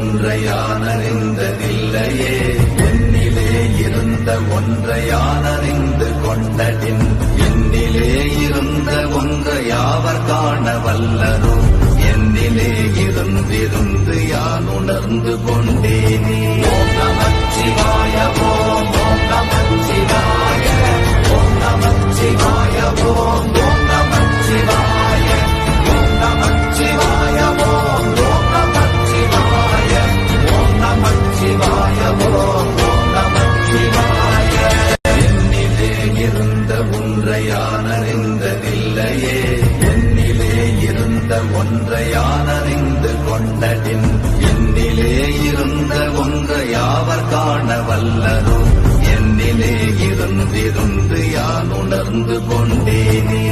ஒன்றை யான் அறிந்ததில்லையே. என்னிலே இருந்த ஒன்றை யான் அறிந்து கொண்டடின் என்னிலே இருந்த ஒன்றை யாவர் காண வல்லரோ. என்னிலே இருந்திருந்து யான் உணர்ந்து கொண்டேனே. ஓம் நமச்சிவாய ஓம் ஓம் நமச்சிவாய ஓம் நமச்சிவாய ஓம் ஓம் நமச்சிவாய ஓம் நமச்சிவாய ஓம் ஓம் நமச்சிவாய ஓம் நமச்சிவாய ஓம் ஓம் நமச்சிவாய. என்னிலே இருந்த ஒன்றை யான் அறிந்ததில்லையே. என்னிலே இருந்த ஒன்றை யான் அறிந்து கொண்டடின் என்னிலே இருந்த ஒன்றை யாவர் காண வல்லரோ. என்னிலே இருந்திருந்து யான் உணர்ந்து கொண்டேனே.